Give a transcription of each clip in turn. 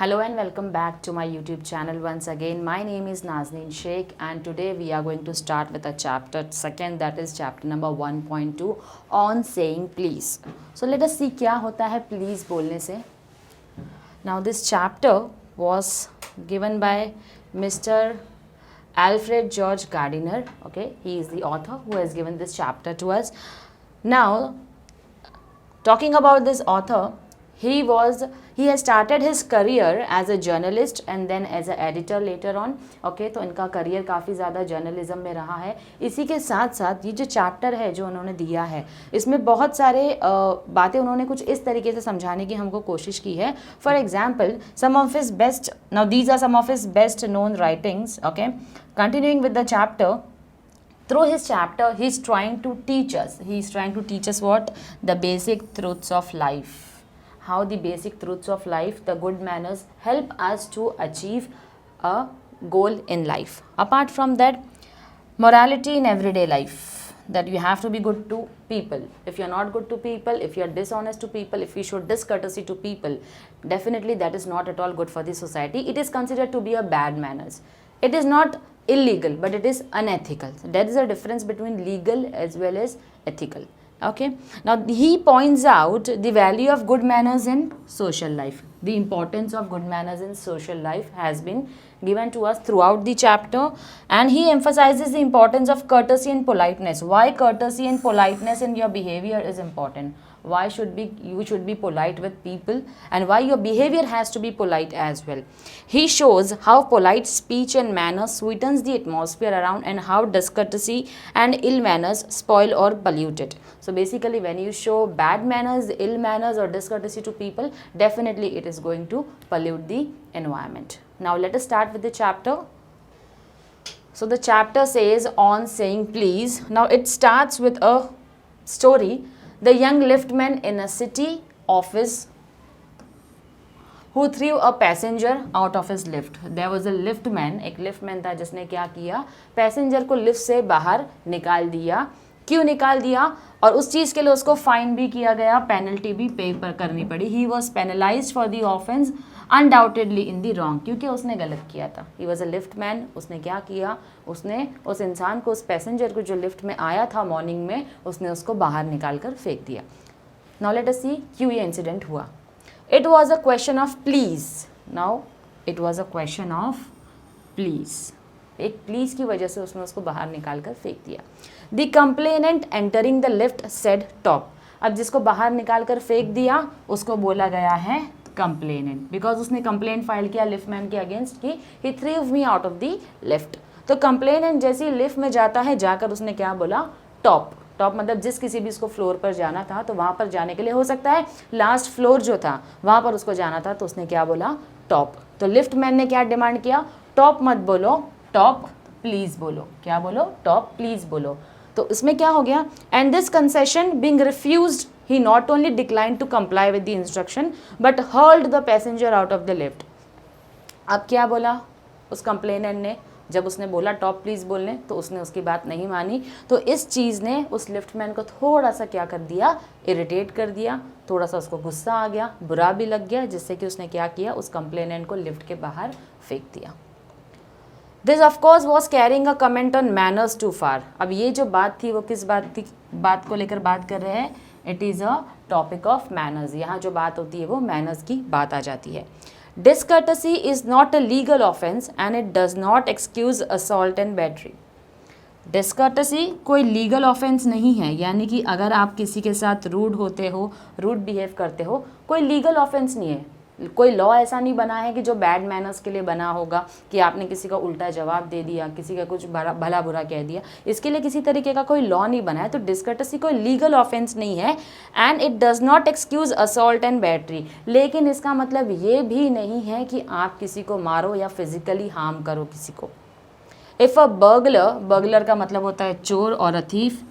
Hello and welcome back to my YouTube channel once again. My name is Nazneen Sheikh and today we are going to start with a chapter second, that is chapter number 1.2 on saying please. So let us see क्या होता है please बोलने से. Now this chapter was given by Mr. Alfred George Gardiner. Okay, he is the author who has given this chapter to us. Now talking about this author, he has started his career as a journalist and then as a editor later on. Okay, तो इनका career काफ़ी ज़्यादा journalism में रहा है. इसी के साथ साथ ये जो चैप्टर है जो उन्होंने दिया है इसमें बहुत सारे बातें उन्होंने कुछ इस तरीके से समझाने की हमको कोशिश की है. For example some of his best, now these are some of his best known writings. Okay, continuing with the chapter. Through his chapter, he is trying to teach us what? The basic truths of life. How the basic truths of life, the good manners help us to achieve a goal in life. Apart from that, morality in everyday life, that you have to be good to people. If you are not good to people, if you are dishonest to people, if you show discourtesy to people, definitely that is not at all good for the society. It is considered to be a bad manners. It is not illegal, but it is unethical. So there is a difference between legal as well as ethical. Okay, now he points out the value of good manners in social life. The importance of good manners in social life has been given to us throughout the chapter, and he emphasizes the importance of courtesy and politeness. Why courtesy and politeness in your behavior is important? Why you should be polite with people, and why your behavior has to be polite as well. He shows how polite speech and manner sweetens the atmosphere around and how discourtesy and ill manners spoil or pollute it. So basically when you show bad manners, ill manners or discourtesy to people, definitely it is going to pollute the environment. Now let us start with the chapter. So the chapter says on saying please. Now it starts with a story. The young liftman in a city office who threw a passenger out of his lift. There was a liftman, एक liftman था जिसने क्या किया, passenger को lift से बाहर निकाल दिया. क्यों निकाल दिया? और उस चीज़ के लिए उसको फाइन भी किया गया, पेनल्टी भी पे करनी पड़ी. He was penalised for the offence undoubtedly in the wrong, क्योंकि उसने गलत किया था. He was a lift man. उसने क्या किया, उसने उस इंसान को, उस पैसेंजर को जो लिफ्ट में आया था मॉर्निंग में, उसने उसको बाहर निकाल कर फेंक दिया. नाउ लेट अस सी क्यों ये इंसिडेंट हुआ. It was a question of please. Now it was a question of please. एक प्लीज़ की वजह से उसने उसको बाहर निकाल कर फेंक दिया. The complainant entering the lift said top. अब जिसको बाहर निकाल कर फेंक दिया उसको बोला गया है कंप्लेनेंट, बिकॉज उसने कंप्लेंट फाइल किया लिफ्टमैन के अगेंस्ट कि he threw me out of the lift. तो कंप्लेनेंट जैसे ही लिफ्ट में जाता है, जाकर उसने क्या बोला, टॉप. टॉप मतलब जिस किसी भी उसको फ्लोर पर जाना था, तो वहाँ पर जाने के लिए हो सकता है लास्ट फ्लोर जो था वहाँ पर उसको जाना था, तो उसने क्या बोला, टॉप. तो लिफ्टमैन ने क्या डिमांड किया, टॉप मत बोलो, टॉप प्लीज़ बोलो. क्या बोलो, टॉप प्लीज़ बोलो. तो इसमें क्या हो गया, and this concession being refused, he not only declined to comply with the instruction but hurled the passenger out of the lift. अब क्या बोला उस कंप्लेनेंट ने, जब उसने बोला टॉप प्लीज़ बोलने, तो उसने उसकी बात नहीं मानी. तो इस चीज़ ने उस लिफ्टमैन को थोड़ा सा क्या कर दिया, इरिटेट कर दिया. थोड़ा सा उसको गुस्सा आ गया, बुरा भी लग गया, जिससे कि उसने क्या किया, उस कंप्लेनेंट को लिफ्ट के बाहर फेंक दिया. This of course was carrying a comment on manners too far. अब ये जो बात थी वो किस बात को लेकर बात कर रहे हैं, it is a topic of manners. यहाँ जो बात होती है वो मैनर्स की बात आ जाती है. Discourtesy is not a legal offence and it does not excuse assault and battery. Discourtesy कोई लीगल ऑफेंस नहीं है, यानी कि अगर आप किसी के साथ रूड होते हो, रूड बिहेव करते हो, कोई लीगल ऑफेंस नहीं है. कोई लॉ ऐसा नहीं बना है कि जो बैड मैनर्स के लिए बना होगा, कि आपने किसी का उल्टा जवाब दे दिया, किसी का कुछ भला बुरा कह दिया, इसके लिए किसी तरीके का कोई लॉ नहीं बना है. तो डिसकर्टसी कोई लीगल ऑफेंस नहीं है. And it does not excuse assault and battery. लेकिन इसका मतलब ये भी नहीं है कि आप किसी को मारो या फिजिकली हार्म करो किसी को. इफ़ अ बर्गलर का मतलब होता है चोर और a thief.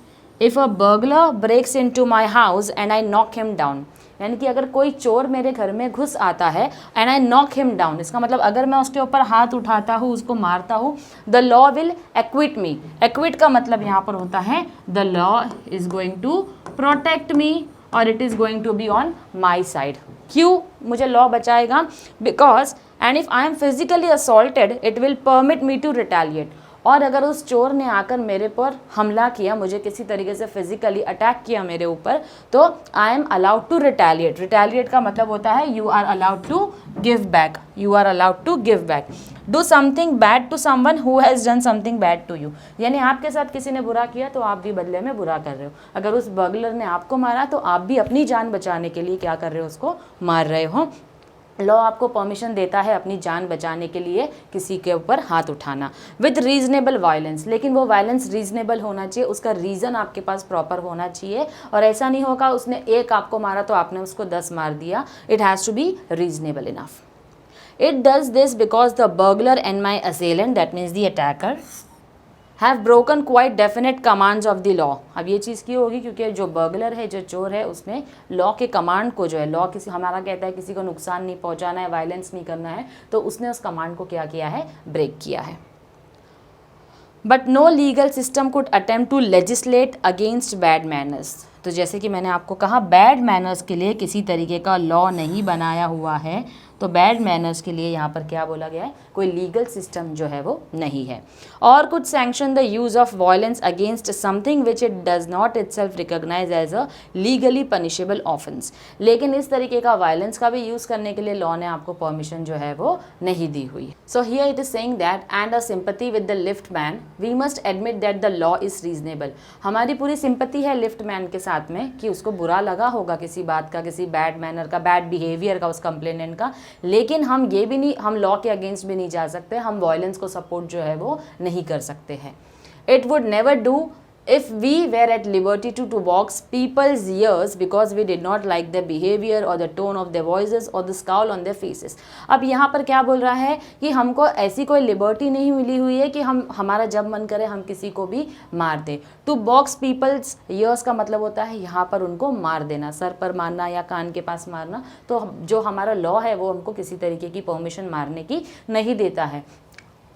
If a burglar breaks into my house and I knock him down, यानी कि अगर कोई चोर मेरे घर में घुस आता है and I knock him down, इसका मतलब अगर मैं उसके ऊपर हाथ उठाता हूँ, उसको मारता हूँ, the law will acquit me. Acquit का मतलब यहाँ पर होता है the law is going to protect me और it is going to be on my side. क्यों मुझे लॉ बचाएगा? Because and if I am physically assaulted it will permit me to retaliate. और अगर उस चोर ने आकर मेरे पर हमला किया, मुझे किसी तरीके से फिजिकली अटैक किया मेरे ऊपर, तो I am allowed to retaliate. Retaliate का मतलब होता है you are allowed to give back, you are allowed to give back. Do something bad to someone who has done something bad to you, यानी आपके साथ किसी ने बुरा किया तो आप भी बदले में बुरा कर रहे हो। अगर उस बर्गलर ने आपको मारा तो आप भी अपनी जान बचाने के लिए क्या कर रहे हो, उसको मार रहे हो। लॉ आपको परमिशन देता है अपनी जान बचाने के लिए किसी के ऊपर हाथ उठाना विद रीजनेबल वायलेंस, लेकिन वो वायलेंस रीजनेबल होना चाहिए, उसका रीज़न आपके पास प्रॉपर होना चाहिए। और ऐसा नहीं होगा उसने एक आपको मारा तो आपने उसको 10 मार दिया। It has to be reasonable enough. It does this because the burglar and my assailant, that means the attacker, have broken quite definite commands of the law। अब ये चीज़ क्यों होगी? क्योंकि जो बर्गलर है, जो चोर है, उसने लॉ के कमांड को, जो है लॉ किसी हमारा कहता है किसी को नुकसान नहीं पहुंचाना है, वायलेंस नहीं करना है, तो उसने उस कमांड को क्या किया है? ब्रेक किया है। But no legal system could attempt to legislate against bad manners. तो जैसे कि मैंने आपको कहा बैड मैनर्स के लिए किसी तरीके का लॉ नहीं बनाया हुआ है, तो बैड मैनर्स के लिए यहाँ पर क्या बोला गया है? कोई लीगल सिस्टम जो है वो नहीं है। और could sanction the use of violence against something which it does not itself recognise as a legally punishable offence. लेकिन इस तरीके का वायलेंस का भी यूज़ करने के लिए लॉ ने आपको परमिशन जो है वो नहीं दी हुई। So here it is saying that and a sympathy with the lift man we must admit that the law is reasonable. हमारी पूरी सिंपैथी है लिफ्ट मैन के साथ में कि उसको बुरा लगा होगा किसी बात का, किसी बैड मैनर का, बैड बिहेवियर का उस कंप्लेनेंट का, लेकिन हम ये भी नहीं, हम लॉ के अगेंस्ट भी नहीं जा सकते, हम वायलेंस को सपोर्ट जो है वो नहीं कर सकते हैं। It would never do if we were at liberty to box people's ears because we did not like their behavior or the tone of their voices or the scowl on their faces। अब यहाँ पर क्या बोल रहा है कि हमको ऐसी कोई लिबर्टी नहीं मिली हुई है कि हम हमारा जब मन करे हम किसी को भी मार दें। टू बॉक्स पीपल्स ईयर्स का मतलब होता है यहाँ पर उनको मार देना, सर पर मारना या कान के पास मारना। तो जो हमारा लॉ है वो हमको किसी तरीके की परमिशन मारने की नहीं देता है।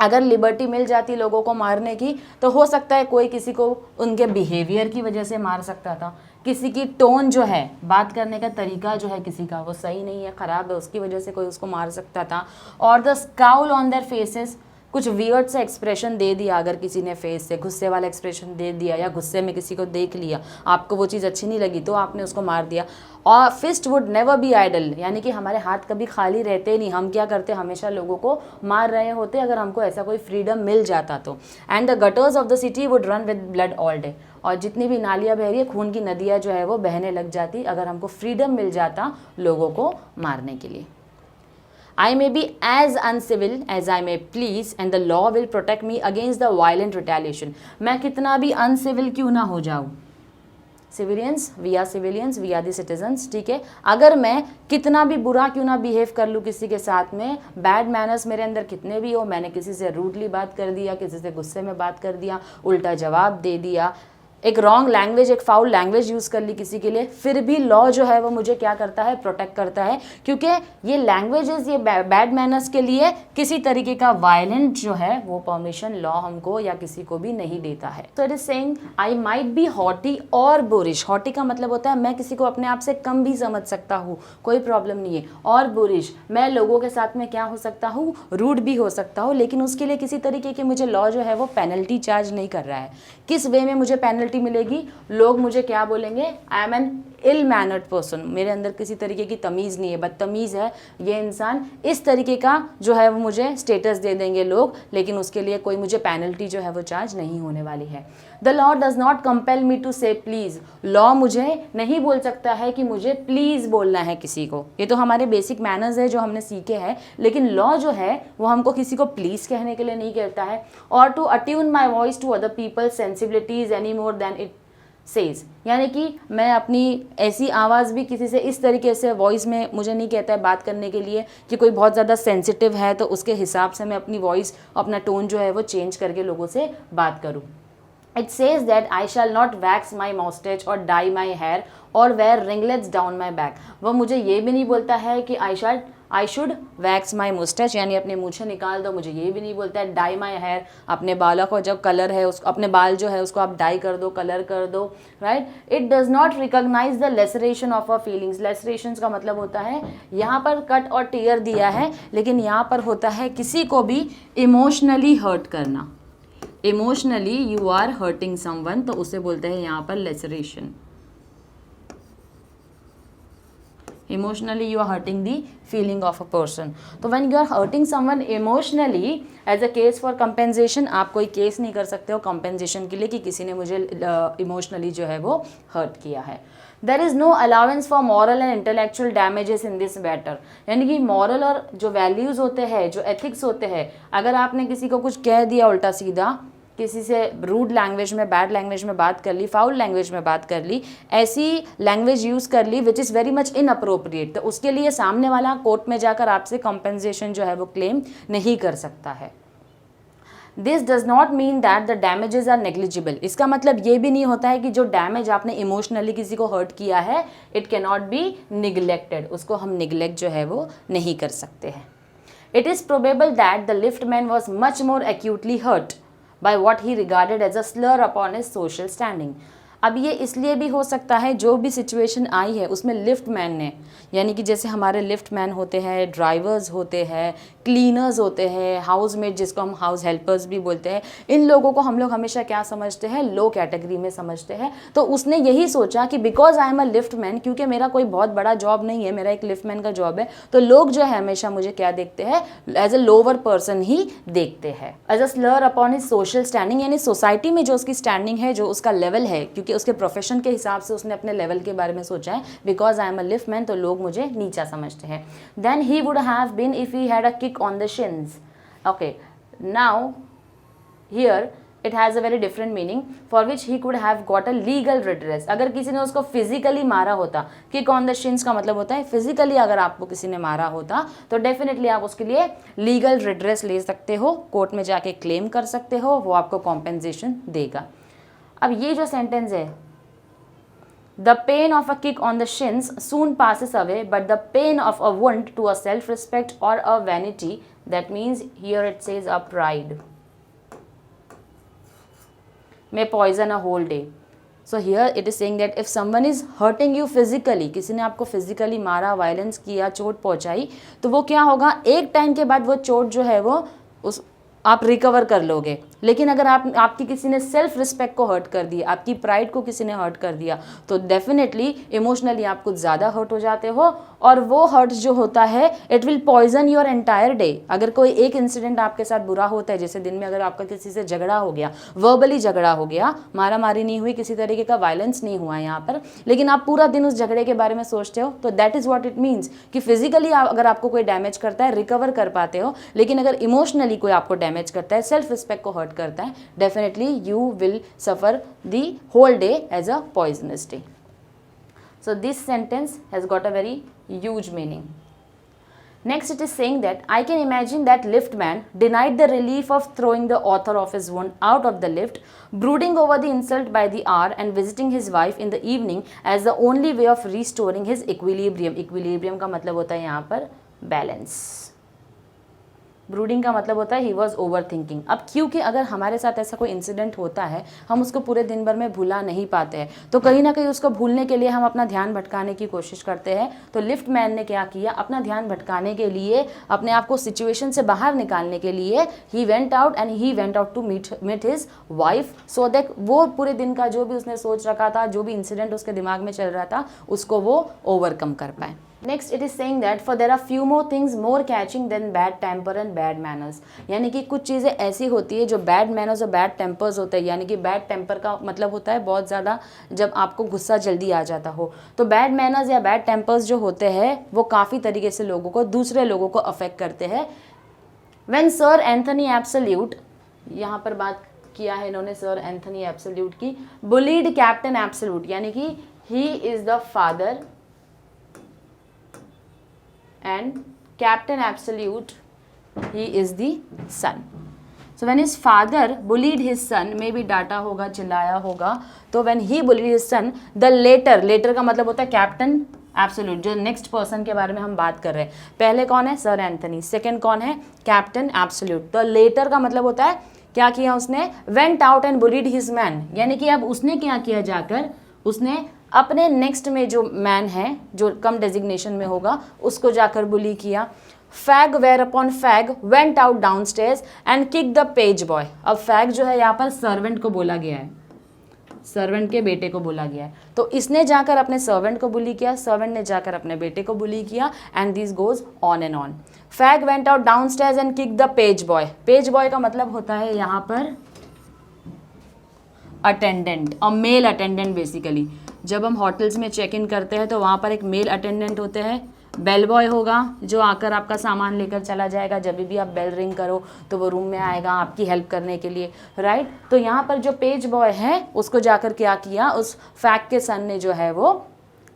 अगर लिबर्टी मिल जाती लोगों को मारने की तो हो सकता है कोई किसी को उनके बिहेवियर की वजह से मार सकता था, किसी की टोन जो है, बात करने का तरीका जो है किसी का वो सही नहीं है, ख़राब है, उसकी वजह से कोई उसको मार सकता था। और the scowl on their faces, कुछ वियर्ड सा एक्सप्रेशन दे दिया अगर किसी ने फेस से, गुस्से वाला एक्सप्रेशन दे दिया या गुस्से में किसी को देख लिया, आपको वो चीज़ अच्छी नहीं लगी तो आपने उसको मार दिया। और fist would never be idle, यानी कि हमारे हाथ कभी खाली रहते नहीं, हम क्या करते, हमेशा लोगों को मार रहे होते अगर हमको ऐसा कोई फ्रीडम मिल जाता तो। And the gutters of the city would run with blood all day, और जितनी भी नालियाँ बह रही है, खून की नदियाँ जो है वो बहने लग जाती अगर हमको फ्रीडम मिल जाता लोगों को मारने के लिए। I may be as uncivil as I may please and the law will protect me against the violent retaliation। मैं कितना भी uncivil क्यों ना हो जाऊँ, civilians, we are civilians, we are the citizens, ठीक है। अगर मैं कितना भी बुरा क्यों ना बिहेव कर लूँ किसी के साथ में, बैड मैनर्स मेरे अंदर कितने भी हो, मैंने किसी से रूडली बात कर दिया, किसी से गुस्से में बात कर दिया, उल्टा जवाब दे दिया, एक रॉन्ग लैंग्वेज, एक फाउल लैंग्वेज यूज़ कर ली किसी के लिए, फिर भी लॉ जो है वो मुझे क्या करता है, प्रोटेक्ट करता है। क्योंकि ये लैंग्वेजेस, ये बैड मैनर्स के लिए किसी तरीके का वायलेंट जो है वो परमिशन लॉ हमको या किसी को भी नहीं देता है। तो it is saying I might be haughty और बोरिश। हॉटी का मतलब होता है मैं किसी को अपने आप से कम भी समझ सकता हूँ, कोई प्रॉब्लम नहीं है। और बोरिश, मैं लोगों के साथ में क्या हो सकता हूँ, रूड भी हो सकता हूँ, लेकिन उसके लिए किसी तरीके की मुझे लॉ जो है वो पेनल्टी चार्ज नहीं कर रहा है। किस वे में मुझे पेनल्टी मिलेगी, लोग मुझे क्या बोलेंगे, I am an ill mannered person, मेरे अंदर किसी तरीके की तमीज़ नहीं है, बदतमीज़ है ये इंसान, इस तरीके का जो है वो मुझे स्टेटस दे देंगे लोग, लेकिन उसके लिए कोई मुझे पेनल्टी जो है वो चार्ज नहीं होने वाली है। The law does not compel me to say please, law मुझे नहीं बोल सकता है कि मुझे प्लीज़ बोलना है किसी को, ये तो हमारे बेसिक मैनर्स है जो हमने सीखे हैं, लेकिन लॉ जो है वो हमको किसी को प्लीज़ कहने के लिए नहीं कहता है। और to attune my voice to other people's sensibilities any more than it says, यानी कि मैं अपनी ऐसी आवाज़ भी किसी से इस तरीके से वॉइस में मुझे नहीं कहता है बात करने के लिए कि कोई बहुत ज़्यादा सेंसिटिव है तो उसके हिसाब से मैं अपनी वॉइस, अपना टोन जो है वो चेंज करके लोगों से बात करूँ। It says that I shall not wax my mustache or dye my hair or wear ringlets down my back। वह मुझे ये भी नहीं बोलता है कि I shall I should wax my moustache, यानी अपने मूछें निकाल दो, मुझे ये भी नहीं बोलता है। डाई माई हेयर, अपने बालों को जब कलर है उसको, अपने बाल जो है उसको आप डाई कर दो, कलर कर दो, right. It does not recognise the laceration of a feelings. Laceration का मतलब होता है, यहाँ पर कट और टीयर दिया है, लेकिन यहाँ पर होता है किसी को भी इमोशनली हर्ट करना। Emotionally you are hurting someone, तो उसे बोलते हैं यहाँ पर laceration. Emotionally you are hurting the feeling of a person. तो when you are hurting someone emotionally as a case for compensation, आप कोई केस नहीं कर सकते हो compensation के लिए कि किसी ने मुझे emotionally जो है वो hurt किया है। There is no allowance for moral and intellectual damages in this matter. यानी कि moral और जो values होते हैं, जो ethics होते हैं, अगर आपने किसी को कुछ कह दिया उल्टा सीधा, किसी से रूड लैंग्वेज में, बैड लैंग्वेज में बात कर ली, फाउल लैंग्वेज में बात कर ली, ऐसी लैंग्वेज यूज़ कर ली which is very much inappropriate, तो उसके लिए सामने वाला कोर्ट में जाकर आपसे कॉम्पेंसेशन जो है वो क्लेम नहीं कर सकता है। This does not mean that the damages are negligible. इसका मतलब ये भी नहीं होता है कि जो डैमेज आपने इमोशनली किसी को हर्ट किया है, it can not be neglected, उसको हम निगलेक्ट जो है वो नहीं कर सकते हैं। It is probable that the lift man was much more acutely hurt by what he regarded as a slur upon his social standing. अब ये इसलिए भी हो सकता है, जो भी सिचुएशन आई है उसमें लिफ्ट मैन ने, यानी कि जैसे हमारे लिफ्ट मैन होते हैं, ड्राइवर्स होते हैं, क्लीनर्स होते हैं, हाउस मेट जिसको हम हाउस हेल्पर्स भी बोलते हैं, इन लोगों को हम लोग हमेशा क्या समझते हैं, लो कैटेगरी में समझते हैं। तो उसने यही सोचा कि because I am a lift man, क्योंकि मेरा कोई बहुत बड़ा जॉब नहीं है, मेरा एक लिफ्ट मैन का जॉब है, तो लोग जो है हमेशा मुझे क्या देखते हैं, एज अ लोअर पर्सन ही देखते हैं, as a slur upon his social standing, यानी सोसाइटी में जो उसकी स्टैंडिंग है, जो उसका लेवल है, क्योंकि उसके प्रोफेशन के हिसाब से उसने अपने लेवल के बारे में सोचा है, because I am a lift man, तो लोग मुझे नीचा समझते हैं। Then he would have been if he had a kick on the shins. Okay, now here it has a very different meaning for which he could have got a legal redress. अगर किसी ने उसको physically मारा होता, kick on the शिन्स का मतलब होता है फिजिकली अगर आपको किसी ने मारा होता, तो डेफिनेटली आप उसके लिए लीगल रिड्रेस ले सकते हो, कोर्ट में जाके क्लेम कर सकते हो, वो आपको कॉम्पेंसेशन देगा। अब ये जो सेंटेंस है, The pain of a kick on the shins soon passes away, but the pain of a wound to a self-respect or a vanity, that means here it says a pride, may poison a whole day. So here it is saying that if someone is hurting you physically, किसी ने आपको physically मारा, violence किया, चोट पहुंचाई, तो वो क्या होगा, एक टाइम के बाद वो चोट जो है वो उस आप रिकवर कर लोगे। लेकिन अगर आपकी किसी ने सेल्फ रिस्पेक्ट को हर्ट कर दिया, आपकी प्राइड को किसी ने हर्ट कर दिया, तो डेफिनेटली इमोशनली आप कुछ ज़्यादा हर्ट हो जाते हो, और वो हर्ट जो होता है it will poison your entire day. अगर कोई एक इंसिडेंट आपके साथ बुरा होता है, जैसे दिन में अगर आपका किसी से झगड़ा हो गया, वर्बली झगड़ा हो गया, मारा मारी नहीं हुई, किसी तरीके का वायलेंस नहीं हुआ यहाँ पर, लेकिन आप पूरा दिन उस झगड़े के बारे में सोचते हो, तो that is what it means कि फिजिकली अगर आपको कोई डैमेज करता है रिकवर कर पाते हो, लेकिन अगर इमोशनली कोई आपको डैमेज करता है, सेल्फ रिस्पेक्ट को हर्ट करता है, definitely you will suffer the whole day as a poisonous day. So this sentence has got a very huge meaning. Next it is saying that I can imagine that lift man denied the relief of throwing the author of his wound out of the lift, brooding over the insult by the hour and visiting his wife in the evening as the only way of restoring his equilibrium. Equilibrium का मतलब होता है यहाँ पर balance. Brooding का मतलब होता है ही वॉज ओवर थिंकिंग। अब क्योंकि अगर हमारे साथ ऐसा कोई इंसिडेंट होता है, हम उसको पूरे दिन भर में भुला नहीं पाते हैं, तो कहीं ना कहीं उसको भूलने के लिए हम अपना ध्यान भटकाने की कोशिश करते हैं। तो लिफ्ट मैन ने क्या किया, अपना ध्यान भटकाने के लिए, अपने आप को सिचुएशन से बाहर निकालने के लिए, he went out to meet his wife, so that वो पूरे दिन का जो भी उसने सोच रखा था, जो भी इंसिडेंट उसके दिमाग में चल रहा था, उसको वो ओवरकम कर पाए। Next it is saying that for there are few more things more catching than bad temper and bad manners. यानी कि कुछ चीज़ें ऐसी होती है जो बैड मैनर्स और बैड टेम्पर्स होते हैं। यानी कि बैड टेम्पर का मतलब होता है बहुत ज़्यादा, जब आपको गुस्सा जल्दी आ जाता हो। तो बैड मैनर्स या बैड टेम्पर्स जो होते हैं वो काफ़ी तरीके से लोगों को, दूसरे लोगों को अफेक्ट करते हैं। व्हेन सर एंथनी एब्सोल्यूट, यहाँ पर बात किया है इन्होंने सर एंथनी एब्सोल्यूट की, बुलीड कैप्टन एब्सोल्यूट, यानी कि he is the father and Captain Absolute, he is the son. So when his father bullied his son, maybe डांटा होगा, चिल्लाया होगा, तो when he bullied his son, the later का मतलब होता है कैप्टन एब्सोल्यूट, जो नेक्स्ट पर्सन के बारे में हम बात कर रहे हैं, पहले कौन है, सर एंथनी, सेकंड कौन है, कैप्टन, एब्सोल्यूट। तो लेटर का मतलब होता है क्या किया उसने, went out and bullied his man, यानी कि अब उसने क्या किया, जाकर उसने अपने नेक्स्ट में जो मैन है, जो कम डेजिग्नेशन में होगा, उसको जाकर बुली किया। Fag whereupon fag went out downstairs and kick the page boy. अब फैग जो है यहाँ पर सर्वेंट को बोला गया है, सर्वेंट के बेटे को बोला गया है, तो इसने जाकर अपने सर्वेंट को बुली किया, सर्वेंट ने जाकर अपने बेटे को बुली किया, and this goes on and on. Fag went out downstairs and kick the page boy. Page boy का मतलब होता है यहाँ पर अटेंडेंट, और मेल अटेंडेंट बेसिकली। जब हम होटल्स में चेक इन करते हैं तो वहाँ पर एक मेल अटेंडेंट होते हैं, बेल बॉय होगा जो आकर आपका सामान लेकर चला जाएगा, जब भी आप बेल रिंग करो तो वो रूम में आएगा आपकी हेल्प करने के लिए, राइट। तो यहाँ पर जो पेज बॉय है उसको जाकर क्या किया, उस फैक्ट के सन ने जो है वो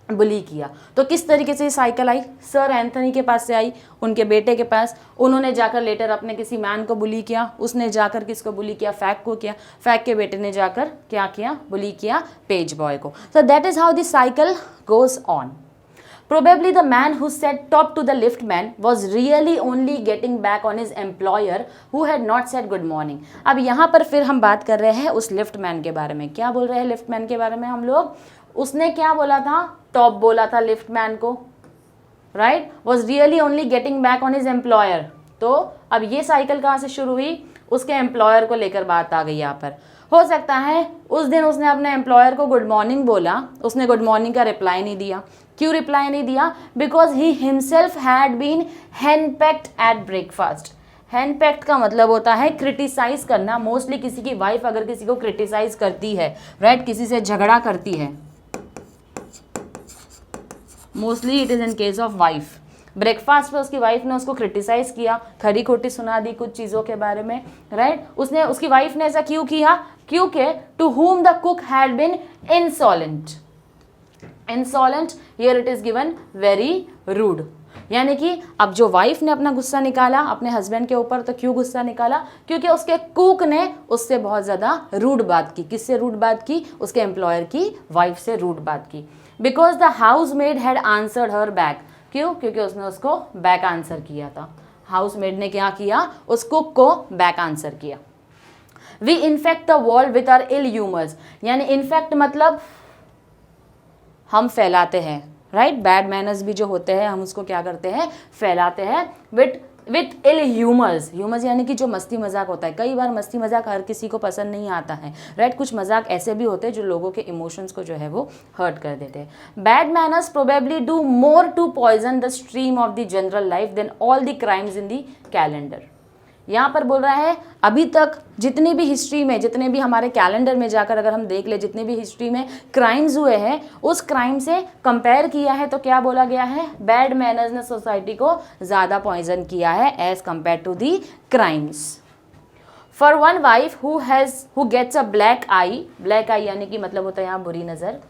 बुली किया। तो किस तरीके से साइकिल आई, सर एंथनी के पास से आई उनके बेटे के पास, उन्होंने जाकर लेटर अपने किसी मैन को बुली किया, उसने जाकर किसको बुली किया, फैक्ट को किया, फैक्ट के बेटे ने जाकर क्या किया, बुली किया पेज बॉय को। So that is how this cycle goes on. Probably the man who said top to the liftman was really only getting back on his employer who had not said good morning. अब यहाँ पर फिर हम बात कर रहे हैं उस लिफ्टमैन के बारे में। क्या बोल रहे हैं लिफ्टमैन के बारे में हम लोग, उसने क्या बोला था, टॉप बोला था लिफ्टमैन को, right, was really only getting back on his employer। तो अब ये साइकिल कहाँ से शुरू हुई, उसके एम्प्लॉयर को लेकर बात आ गई यहाँ पर। हो सकता है उस दिन उसने अपने एम्प्लॉयर को गुड मॉर्निंग बोला, उसने गुड मॉर्निंग का रिप्लाई नहीं दिया। क्यों रिप्लाई नहीं दिया, because he himself had been henpecked at breakfast. Henpecked का मतलब होता है क्रिटिसाइज करना। मोस्टली किसी की वाइफ अगर किसी को क्रिटिसाइज करती है, राइट, किसी से झगड़ा करती है, mostly it is in case of wife. Breakfast पे उसकी वाइफ ने उसको क्रिटिसाइज किया, खरी खोटी सुना दी कुछ चीज़ों के बारे में, राइट। उसने, उसकी वाइफ ने ऐसा क्यों किया, क्योंकि to whom the cook had been insolent. Insolent here it is given very rude, यानी कि अब जो वाइफ ने अपना गुस्सा निकाला अपने हस्बैंड के ऊपर, तो क्यों गुस्सा निकाला, क्योंकि उसके कुक ने उससे बहुत ज़्यादा रूड बात की। किससे रूड बात की, उसके एम्प्लॉयर की वाइफ से रूड बात की। Because the house made had answered her back. क्यों, क्योंकि उसने उसको बैक आंसर किया था। हाउस मेड ने क्या किया, उस कुक को बैक आंसर किया। We infect the world with our ill humours, यानी इन्फेक्ट मतलब हम फैलाते हैं, राइट। बैड मैनर्स भी जो होते हैं हम उसको क्या करते हैं, फैलाते हैं विथ इल ह्यूमर्स। ह्यूमर्स यानी कि जो मस्ती मजाक होता है। कई बार मस्ती मजाक हर किसी को पसंद नहीं आता है, राइट। कुछ मजाक ऐसे भी होते हैं जो लोगों के इमोशंस को जो है वो हर्ट कर देते हैं। Bad manners probably do more to poison the stream of the general life than all the crimes in the calendar. यहाँ पर बोल रहा है अभी तक जितनी भी हिस्ट्री में, जितने भी हमारे कैलेंडर में जाकर अगर हम देख ले, जितनी भी हिस्ट्री में क्राइम्स हुए हैं, उस क्राइम से कंपेयर किया है तो क्या बोला गया है, बैड मैनर्स ने सोसाइटी को ज़्यादा पॉइजन किया है as compare to the crimes. For one wife who gets a black eye, black eye यानी कि मतलब होता है यहाँ बुरी नज़र,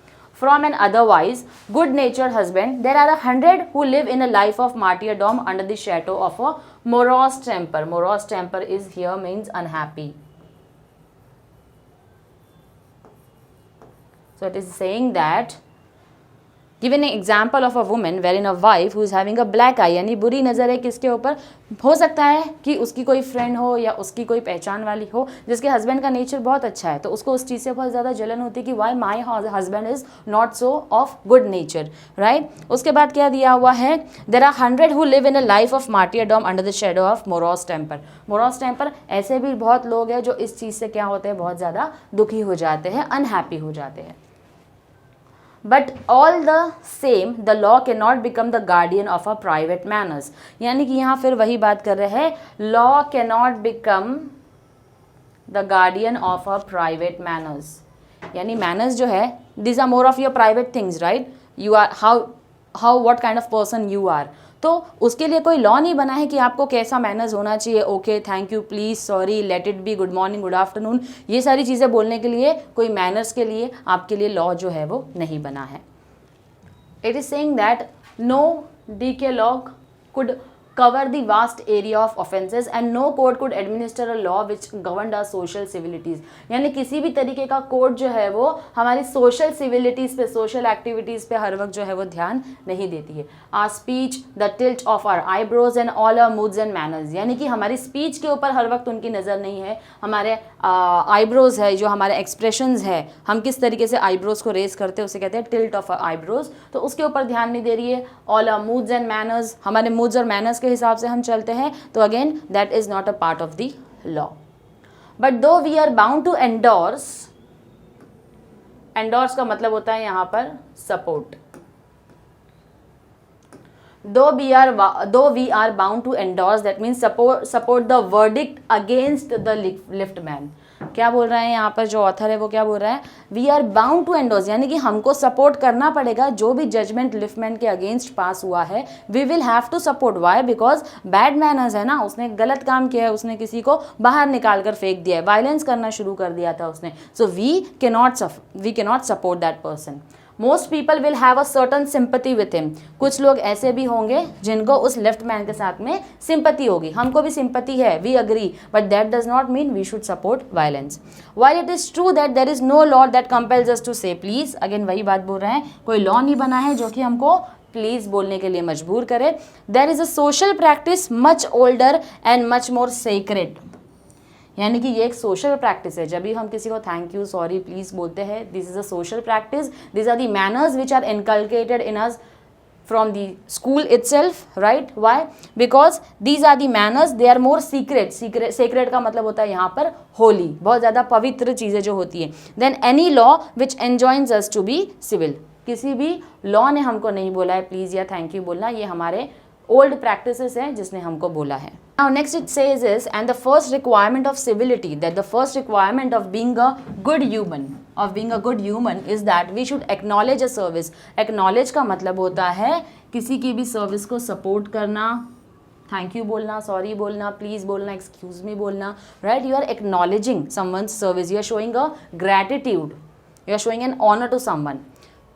from an otherwise good-natured husband, there are 100 who live in a life of martyrdom under the shadow of a morose temper. Morose temper is here means unhappy. So it is saying that give an example of a woman wherein a wife who is having a black eye, यानी बुरी नज़र है किसके ऊपर, हो सकता है कि उसकी कोई फ्रेंड हो या उसकी कोई पहचान वाली हो जिसके हस्बैंड का नेचर बहुत अच्छा है, तो उसको उस चीज़ से बहुत ज़्यादा जलन होती है कि why my husband is not so of good nature, right. उसके बाद क्या दिया हुआ है, there are 100 who live in a life of martyrdom under the shadow of morose temper. Morose temper ऐसे भी बहुत लोग हैं जो इस चीज़ से क्या होते हैं, बहुत ज़्यादा दुखी हो जाते हैं, अनहैप्पी हो जाते हैं। But all the same the law can not become the guardian of a private manners, यानी कि यहाँ फिर वही बात कर रहे हैं, law can not become the guardian of a private manners, यानी मैनर्स जो है this are more of your private things, right. You are how what kind of person you are, तो उसके लिए कोई लॉ नहीं बना है कि आपको कैसा मैनर्स होना चाहिए, okay thank you please sorry let it be good morning good afternoon, ये सारी चीज़ें बोलने के लिए कोई मैनर्स के लिए आपके लिए लॉ जो है वो नहीं बना है। It is saying that no decalogue could cover the vast area of offences and no court could administer a law which governed our social civilities. यानी किसी भी तरीके का कोर्ट जो है वो हमारी सोशल सिविलिटीज़ पे, सोशल एक्टिविटीज़ पे हर वक्त जो है वो ध्यान नहीं देती है. Our speech, the tilt of our eyebrows and all our moods and manners, यानी कि हमारी स्पीच के ऊपर हर वक्त उनकी नज़र नहीं है. हमारे आईब्रोज है, जो हमारे एक्सप्रेशंस है, हम किस तरीके से आईब्रोज को रेस करते हैं उसे कहते हैं टिल्ट ऑफ आईब्रोज, तो उसके ऊपर ध्यान नहीं दे रही है. All our moods and manners, हमारे मूड्स और मैनर्स के हिसाब से हम चलते हैं, तो again that is not a part of the law. But though we are bound to endorse, endorse का मतलब होता है यहाँ पर support. though we are bound to endorse, that means support the verdict against the lift man. क्या बोल रहा है यहाँ पर जो ऑथर है वो क्या बोल रहा है, we are bound to endorse, यानी कि हमको सपोर्ट करना पड़ेगा जो भी जजमेंट लिफ्टमैन के अगेंस्ट पास हुआ है. We will have to support. Why? Because bad manners है ना, उसने गलत काम किया है, उसने किसी को बाहर निकाल कर फेंक दिया है, वायलेंस करना शुरू कर दिया था उसने. So we cannot support that person. Most people will have a certain sympathy with him. कुछ लोग ऐसे भी होंगे जिनको उस लेफ्ट मैन के साथ में सिंपैथी होगी. हमको भी सिंपैथी है, we agree, but that does not mean we should support violence. While it is true that there is no law that compels us to say please, again वही बात बोल रहे हैं, कोई लॉ नहीं बना है जो कि हमको प्लीज बोलने के लिए मजबूर करे. There is a social practice much older and much more sacred, यानी कि ये एक सोशल प्रैक्टिस है. जब भी हम किसी को थैंक यू, सॉरी, प्लीज बोलते हैं, this is a social practice. This are the manners which are inculcated in us from the school itself, right? Why? Because these are the manners, they are more sacred का मतलब होता है यहाँ पर holy, बहुत ज़्यादा पवित्र चीज़ें जो होती है. Then any law which enjoins us to be civil, किसी भी लॉ ने हमको नहीं बोला है प्लीज़ या थैंक यू बोलना, ये हमारे ओल्ड प्रैक्टिसेस हैं जिसने हमको बोला है. Now next it says is, and the first requirement of civility, that the first requirement of being a good human is that we should acknowledge a service. Acknowledge का मतलब होता है किसी की भी सर्विस को सपोर्ट करना, थैंक यू बोलना, सॉरी बोलना, प्लीज बोलना, एक्सक्यूज मी बोलना, right? You are acknowledging someone's service, you are showing a gratitude, you are showing an honour to someone.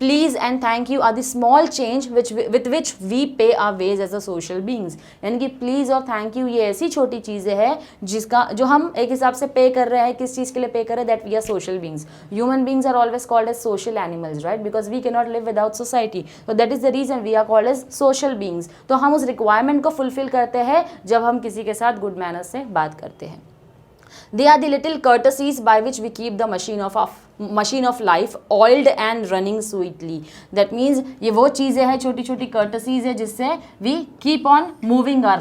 Please and thank you are the small change with which we pay our ways as a social beings. यानी कि please और thank you ये ऐसी छोटी चीज़ें हैं जिसका जो हम एक हिसाब से पे कर रहे हैं. किस चीज़ के लिए पे कर रहे हैं? That we are social beings. Human beings are always called as social animals, right? Because we can not live without society. तो that is the reason we are called as social beings. तो हम उस requirement को fulfil करते हैं जब हम किसी के साथ गुड मैनर्स से बात करते हैं. They are the little courtesies by which we keep the machine of life oiled and running sweetly. That means ये वो चीज़ें हैं, छोटी छोटी courtesies है जिससे we keep on moving our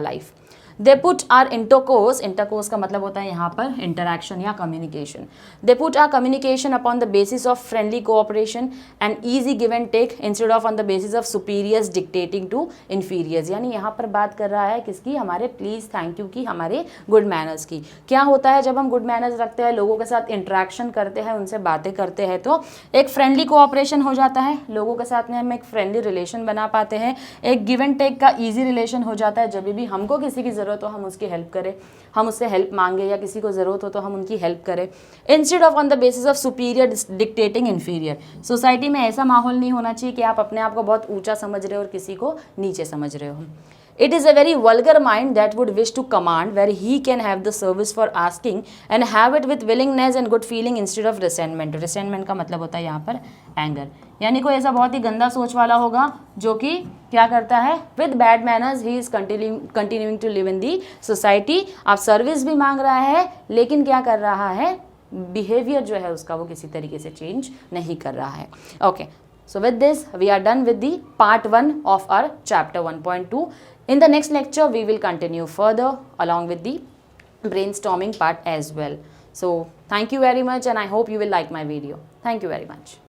life. They put our intercourse का मतलब होता है यहाँ पर interaction या communication. They put our communication upon the basis of friendly cooperation and easy give and take instead of on the basis of superiors dictating to inferiors. यानी यहाँ पर बात कर रहा है किसकी? हमारे प्लीज़, थैंक यू की, हमारे गुड मैनर्स की. क्या होता है जब हम गुड मैनर्स रखते हैं, लोगों के साथ इंटरेक्शन करते हैं, उनसे बातें करते हैं, तो एक फ्रेंडली कोऑपरेशन हो जाता है, लोगों के साथ में हम एक फ्रेंडली रिलेशन बना पाते हैं. एक गिव एंड टेक का ईजी रिलेशन हो जाता है. जब भी हमको किसी की तो हम उसकी हेल्प करें, हम उससे हेल्प मांगे, या किसी को ज़रूरत हो तो हम उनकी हेल्प करें, instead of on the basis of superior dictating inferior. Society में ऐसा माहौल नहीं होना चाहिए कि आप अपने आप को बहुत ऊंचा समझ रहे हो और किसी को नीचे समझ रहे हो. It is a very vulgar mind that would wish to command where he can have the service for asking and have it with willingness and good feeling instead of resentment. Resentment का मतलब होता है यहाँ पर anger. यानी कोई ऐसा बहुत ही गंदा सोच वाला होगा जो कि क्या करता है, with bad manners he is continuing to live in the society. आप सर्विस भी मांग रहा है लेकिन क्या कर रहा है, बिहेवियर जो है उसका वो किसी तरीके से चेंज नहीं कर रहा है. Okay, so with this we are done with the part 1 of our chapter 1.2. In the next lecture, we will continue further along with the brainstorming part as well. So, thank you very much and I hope you will like my video. Thank you very much.